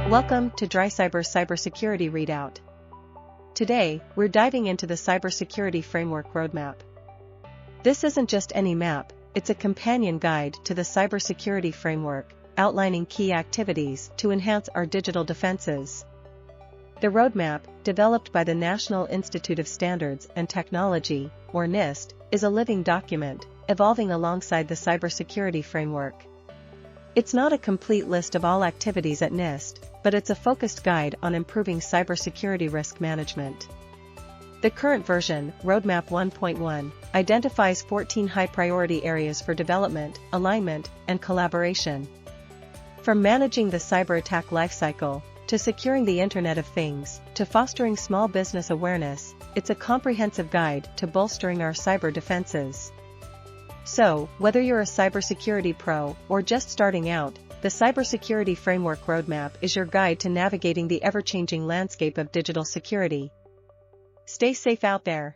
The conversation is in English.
Welcome to Cybersecurity Readout. Today, we're diving into the Cybersecurity Framework Roadmap. This isn't just any map, it's a companion guide to the cybersecurity framework, outlining key activities to enhance our digital defenses. The roadmap, developed by the National Institute of Standards and Technology, or NIST, is a living document, evolving alongside the cybersecurity framework. It's not a complete list of all activities at NIST, but it's a focused guide on improving cybersecurity risk management. The current version, Roadmap 1.1, identifies 14 high-priority areas for development, alignment, and collaboration. From managing the cyber attack lifecycle, to securing the Internet of Things, to fostering small business awareness, it's a comprehensive guide to bolstering our cyber defenses. So, whether you're a cybersecurity pro or just starting out, the Cybersecurity Framework Roadmap is your guide to navigating the ever-changing landscape of digital security. Stay safe out there.